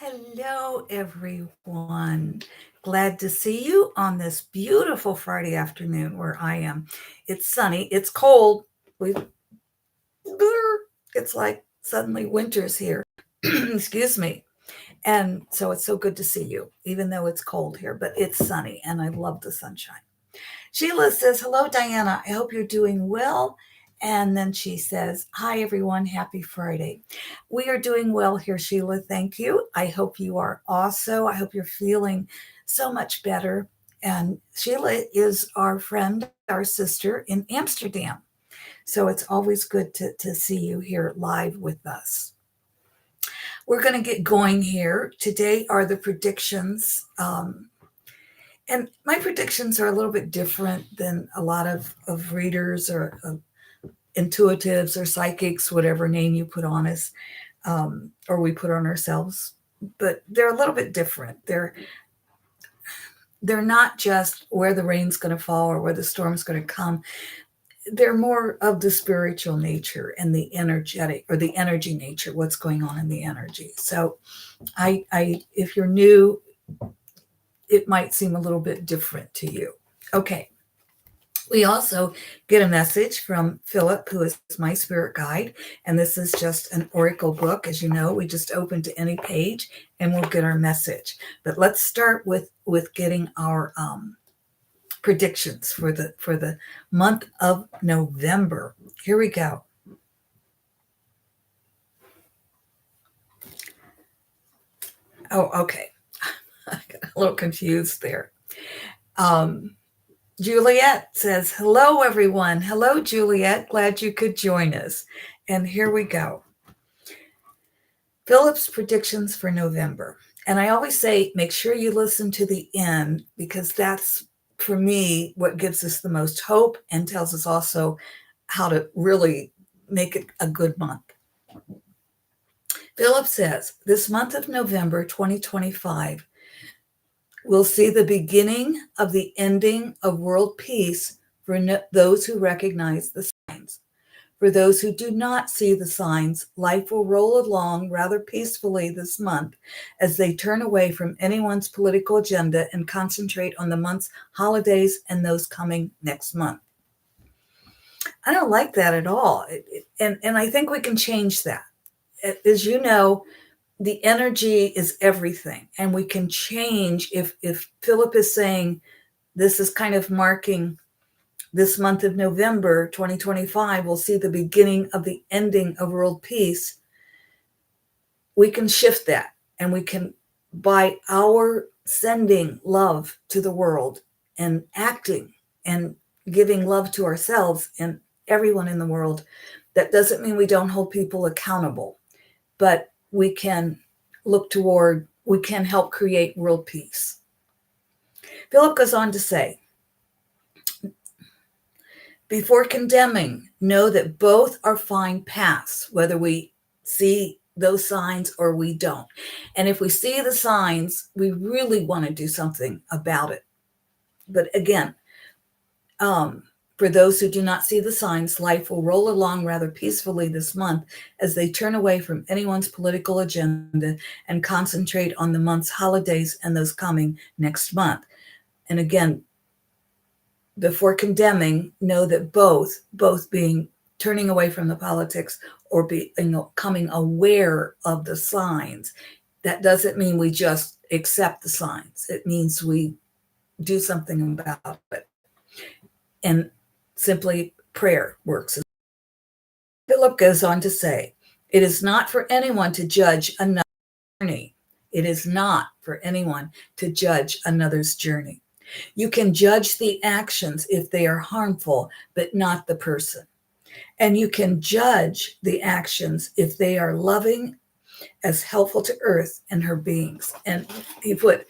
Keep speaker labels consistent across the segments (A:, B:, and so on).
A: Hello, everyone. Glad to see you on this beautiful Friday afternoon where I am. It's sunny, it's cold. We it's like suddenly winter's here. Excuse me. And so it's so good to see you, even though it's cold here, but it's sunny and I love the sunshine. Sheila says, "Hello, Diana. I hope you're doing well." And then she says, "Hi, everyone. Happy Friday." We are doing well here, Sheila. Thank you. I hope you are also. I hope you're feeling so much better. And Sheila is our friend, our sister in Amsterdam. So it's always good to see you here live with us. We're going to get going here. Today are the predictions. And my predictions are a little bit different than a lot of readers or intuitives or psychics, whatever name you put on us, or we put on ourselves. But they're a little bit different. They're not just where the rain's going to fall or where the storm's going to come. They're more of the spiritual nature and the energetic or the energy nature, what's going on in the energy. So if you're new, it might seem a little bit different to you. Okay. We also get a message from Phillip, who is my spirit guide. And this is just an oracle book. As you know, we just open to any page and we'll get our message. But let's start with getting our predictions for the month of November. Here we go. Oh, okay. I got a little confused there. Um, Juliet says, "Hello, everyone." Hello, Juliet. Glad you could join us. And here we go. Philip's predictions for November. And I always say, make sure you listen to the end because that's, for me, what gives us the most hope and tells us also how to really make it a good month. Philip says, this month of November 2025 will see the beginning of the ending of world peace for those who recognize the signs. For those who do not see the signs, life will roll along rather peacefully this month as they turn away from anyone's political agenda and concentrate on the month's holidays and those coming next month. I don't like that at all. And I think we can change that. As you know, the energy is everything. And we can change if Philip is saying this is kind of marking this month of November 2025, we'll see the beginning of the ending of world peace. We can shift that and we can, by our sending love to the world and acting and giving love to ourselves and everyone in the world, that doesn't mean we don't hold people accountable, but we can we can help create world peace. Philip goes on to say, before condemning, know that both are fine paths, whether we see those signs or we don't. And if we see the signs, we really want to do something about it. But again, for those who do not see the signs, life will roll along rather peacefully this month as they turn away from anyone's political agenda and concentrate on the month's holidays and those coming next month. And again, before condemning, know that both being turning away from the politics or becoming aware of the signs. That doesn't mean we just accept the signs. It means we do something about it. And simply prayer works. Philip goes on to say, it is not for anyone to judge another's journey. It is not for anyone to judge another's journey. You can judge the actions if they are harmful, but not the person. And you can judge the actions if they are loving, as helpful to Earth and her beings. And he put,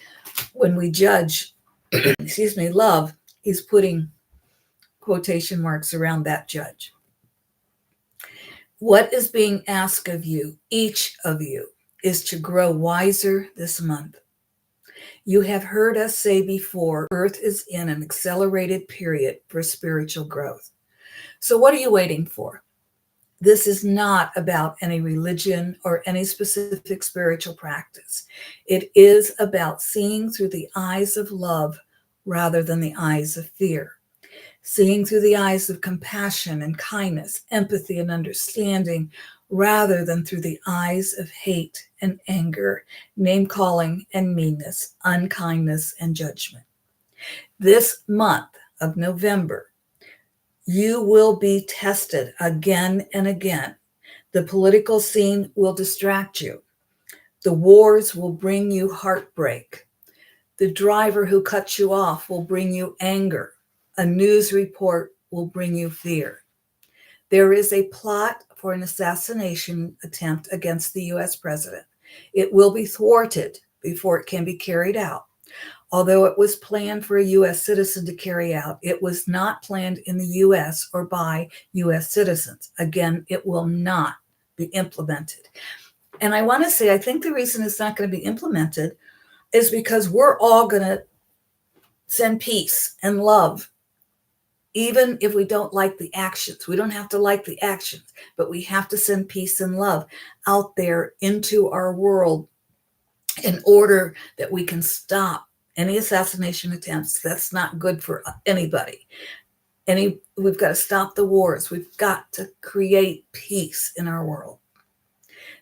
A: when we judge, love, he's putting quotation marks around that judge. What is being asked of you, each of you, is to grow wiser this month. You have heard us say before, Earth is in an accelerated period for spiritual growth. So what are you waiting for? This is not about any religion or any specific spiritual practice. It is about seeing through the eyes of love rather than the eyes of fear, seeing through the eyes of compassion and kindness, empathy and understanding, rather than through the eyes of hate and anger, name calling and meanness, unkindness and judgment. This month of November, you will be tested again and again. The political scene will distract you. The wars will bring you heartbreak. The driver who cuts you off will bring you anger. A news report will bring you fear. There is a plot for an assassination attempt against the US president. It will be thwarted before it can be carried out. Although it was planned for a US citizen to carry out, it was not planned in the US or by US citizens. Again, it will not be implemented. And I want to say, I think the reason it's not going to be implemented is because we're all going to send peace and love, even if we don't like the actions. We don't have to like the actions, but we have to send peace and love out there into our world in order that we can stop any assassination attempts. That's not good for anybody. We've got to stop the wars. We've got to create peace in our world.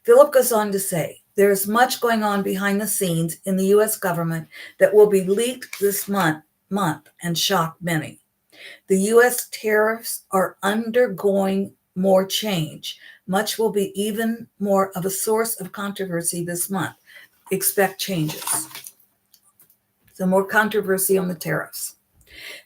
A: Phillip goes on to say, there is much going on behind the scenes in the US government that will be leaked this month and shock many. The US tariffs are undergoing more change. Much will be even more of a source of controversy this month. Expect changes. So more controversy on the tariffs.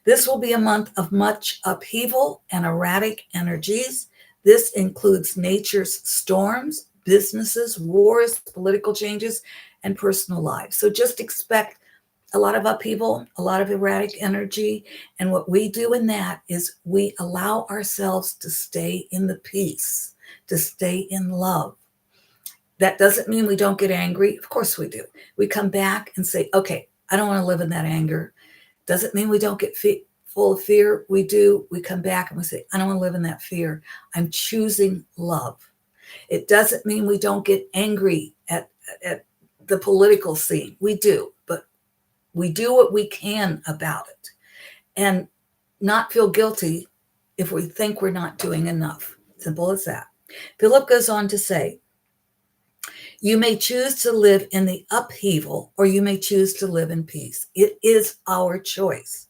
A: This will be a month of much upheaval and erratic energies. This includes nature's storms, businesses, wars, political changes, and personal lives. So just expect a lot of upheaval, a lot of erratic energy. And what we do in that is we allow ourselves to stay in the peace, to stay in love. That doesn't mean we don't get angry. Of course we do. We come back and say, okay, I don't want to live in that anger. Doesn't mean we don't get full of fear. We do. We come back and we say, I don't want to live in that fear. I'm choosing love. It doesn't mean we don't get angry at the political scene. We do, but we do what we can about it and not feel guilty if we think we're not doing enough. Simple as that. Phillip goes on to say, you may choose to live in the upheaval or you may choose to live in peace. It is our choice.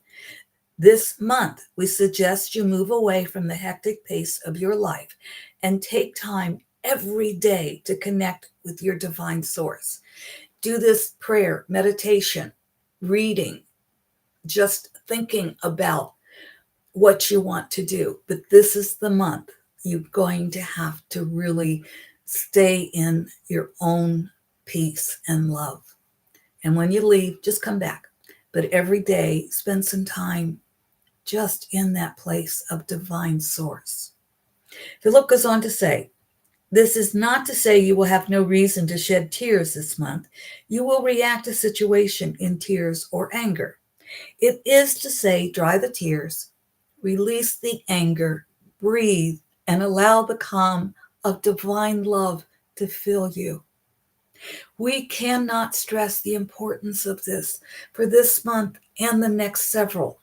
A: This month, we suggest you move away from the hectic pace of your life and take time every day to connect with your divine source. Do this prayer, meditation, reading, just thinking about what you want to do. But this is the month you're going to have to really stay in your own peace and love. And when you leave, just come back. But every day, spend some time just in that place of divine source. Phillip goes on to say, this is not to say you will have no reason to shed tears this month. You will react to situation in tears or anger. It is to say, dry the tears, release the anger, breathe, and allow the calm of divine love to fill you. We cannot stress the importance of this for this month and the next several.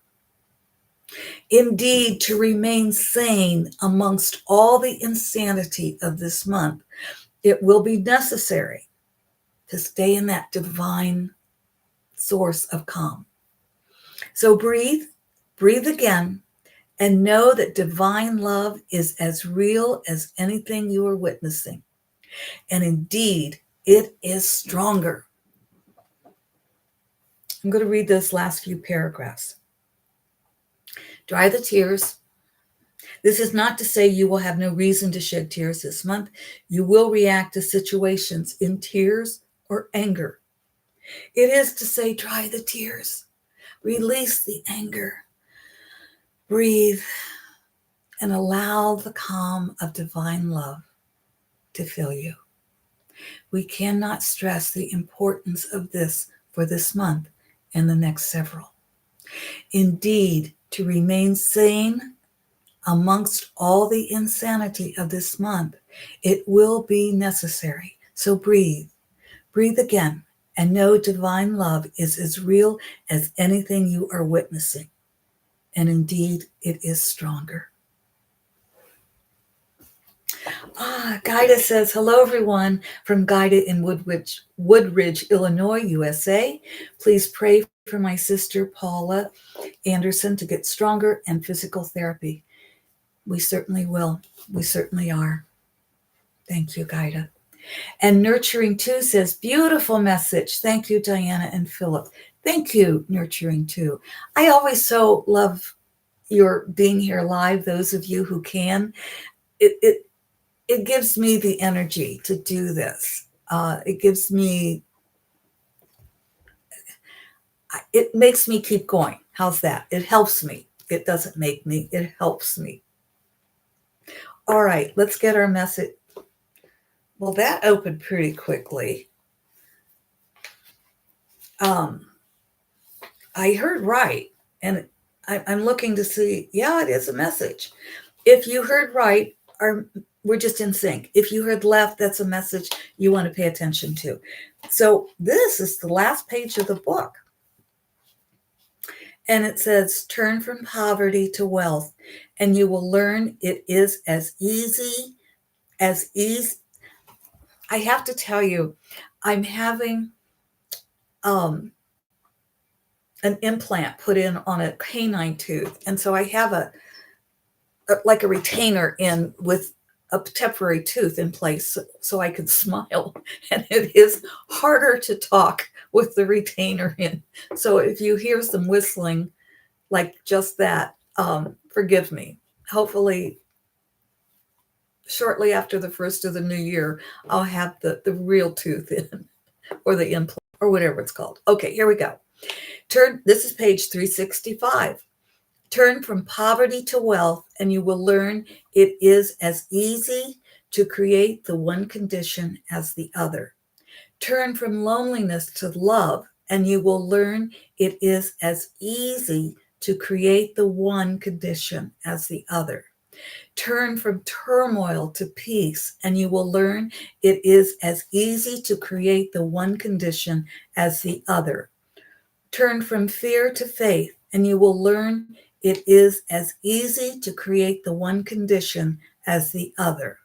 A: Indeed, to remain sane amongst all the insanity of this month, it will be necessary to stay in that divine source of calm. So breathe again, and know that divine love is as real as anything you are witnessing. And indeed, it is stronger. I'm going to read those last few paragraphs. Dry the tears. This is not to say you will have no reason to shed tears this month. You will react to situations in tears or anger. It is to say, dry the tears, release the anger, breathe, and allow the calm of divine love to fill you. We cannot stress the importance of this for this month and the next several. Indeed, to remain sane amongst all the insanity of this month, it will be necessary. So breathe, breathe again, and know divine love is as real as anything you are witnessing. And indeed, it is stronger. Guida says, hello, everyone from Guida in Woodridge, Illinois, USA. Please pray for my sister, Paula Anderson, to get stronger and physical therapy. We certainly will. We certainly are. Thank you, Guida. And Nurturing 2 says, beautiful message. Thank you, Diana and Phillip. Thank you, Nurturing 2. I always so love your being here live, those of you who can. It gives me the energy to do this. It makes me keep going. How's that? It helps me. It doesn't make me, it helps me. All right, let's get our message. Well, that opened pretty quickly. I heard right, and I'm looking to see, yeah, it is a message. If you heard right, we're just in sync. If you heard left, that's a message you want to pay attention to. So this is the last page of the book. And it says, turn from poverty to wealth, and you will learn it is as easy. I have to tell you, I'm having an implant put in on a canine tooth. And so I have like a retainer in with a temporary tooth in place so I can smile. And it is harder to talk with the retainer in. So if you hear some whistling like just that, forgive me. Hopefully, shortly after the first of the new year, I'll have the real tooth in, or the implant, or whatever it's called. Okay, here we go. This is page 365. Turn from poverty to wealth, and you will learn it is as easy to create the one condition as the other. Turn from loneliness to love, and you will learn it is as easy to create the one condition as the other. Turn from turmoil to peace, and you will learn it is as easy to create the one condition as the other. Turn from fear to faith, and you will learn it is as easy to create the one condition as the other.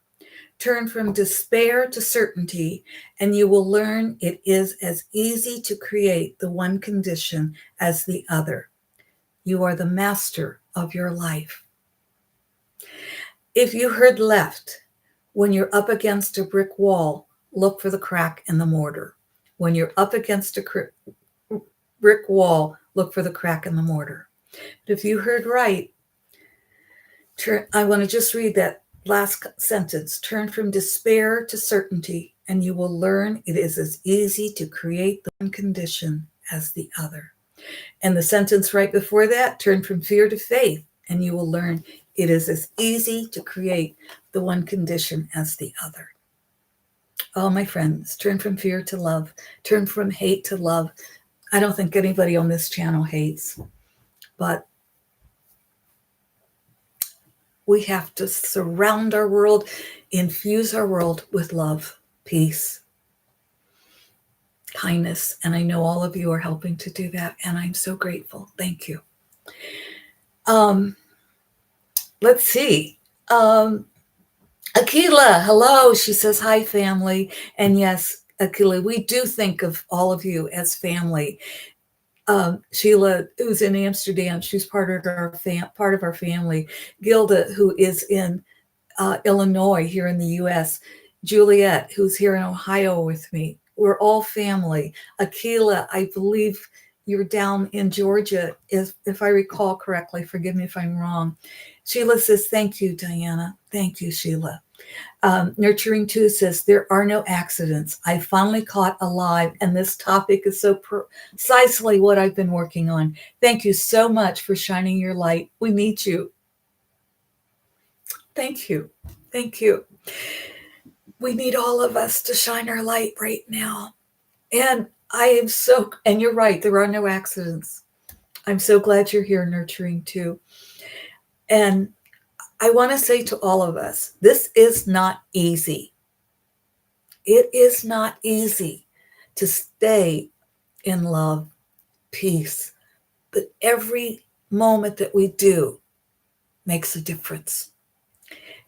A: Turn from despair to certainty, and you will learn it is as easy to create the one condition as the other. You are the master of your life. If you heard left, when you're up against a brick wall, look for the crack in the mortar. When you're up against a brick wall, look for the crack in the mortar. But if you heard right, I want to just read that last sentence. Turn from despair to certainty, and you will learn it is as easy to create the one condition as the other. And the sentence right before that, turn from fear to faith, and you will learn it is as easy to create the one condition as the other. Oh, my friends, turn from fear to love, turn from hate to love. I don't think anybody on this channel hates, but we have to surround our world, infuse our world with love, peace, kindness. And I know all of you are helping to do that, and I'm so grateful. Thank you. Let's see. Akila, hello. She says, hi, family. And yes, Akila, we do think of all of you as family. Sheila, who's in Amsterdam, she's part of our family. Gilda, who is in Illinois, here in the U.S. Juliet, who's here in Ohio with me. We're all family. Akila, I believe you're down in Georgia, if I recall correctly. Forgive me if I'm wrong. Sheila says, thank you, Diana. Thank you, Sheila. Nurturing 2 says, there are no accidents. I finally caught alive, and this topic is so precisely what I've been working on. Thank you so much for shining your light. We need you. Thank you. Thank you. We need all of us to shine our light right now. And and you're right, there are no accidents. I'm so glad you're here, Nurturing 2. And I want to say to all of us, this is not easy. It is not easy to stay in love, peace, but every moment that we do makes a difference.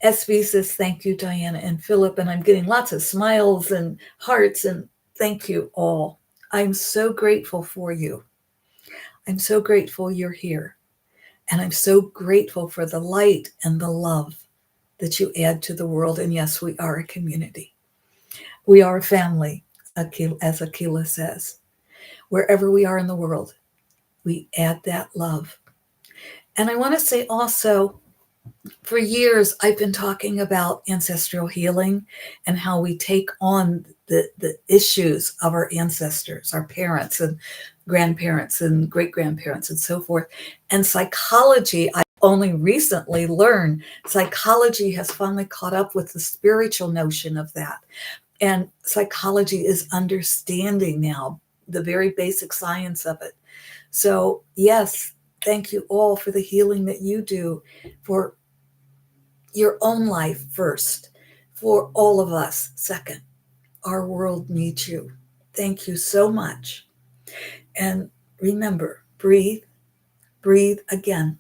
A: SB says, thank you, Diana and Philip. And I'm getting lots of smiles and hearts, and thank you all. I'm so grateful for you. I'm so grateful you're here. And I'm so grateful for the light and the love that you add to the world. And yes, we are a community. We are a family, as Akila says. Wherever we are in the world, we add that love. And I want to say also, for years, I've been talking about ancestral healing and how we take on the issues of our ancestors, our parents and grandparents and great-grandparents and so forth. And psychology, I only recently learned, psychology has finally caught up with the spiritual notion of that. And psychology is understanding now the very basic science of it. So yes, thank you all for the healing that you do for your own life first, for all of us second. Our world needs you. Thank you so much. And remember, breathe, breathe again,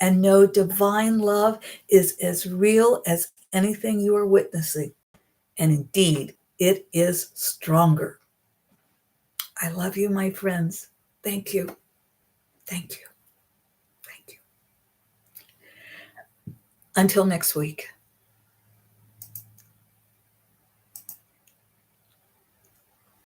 A: and know divine love is as real as anything you are witnessing. And indeed, it is stronger. I love you, my friends. Thank you. Thank you. Thank you. Until next week.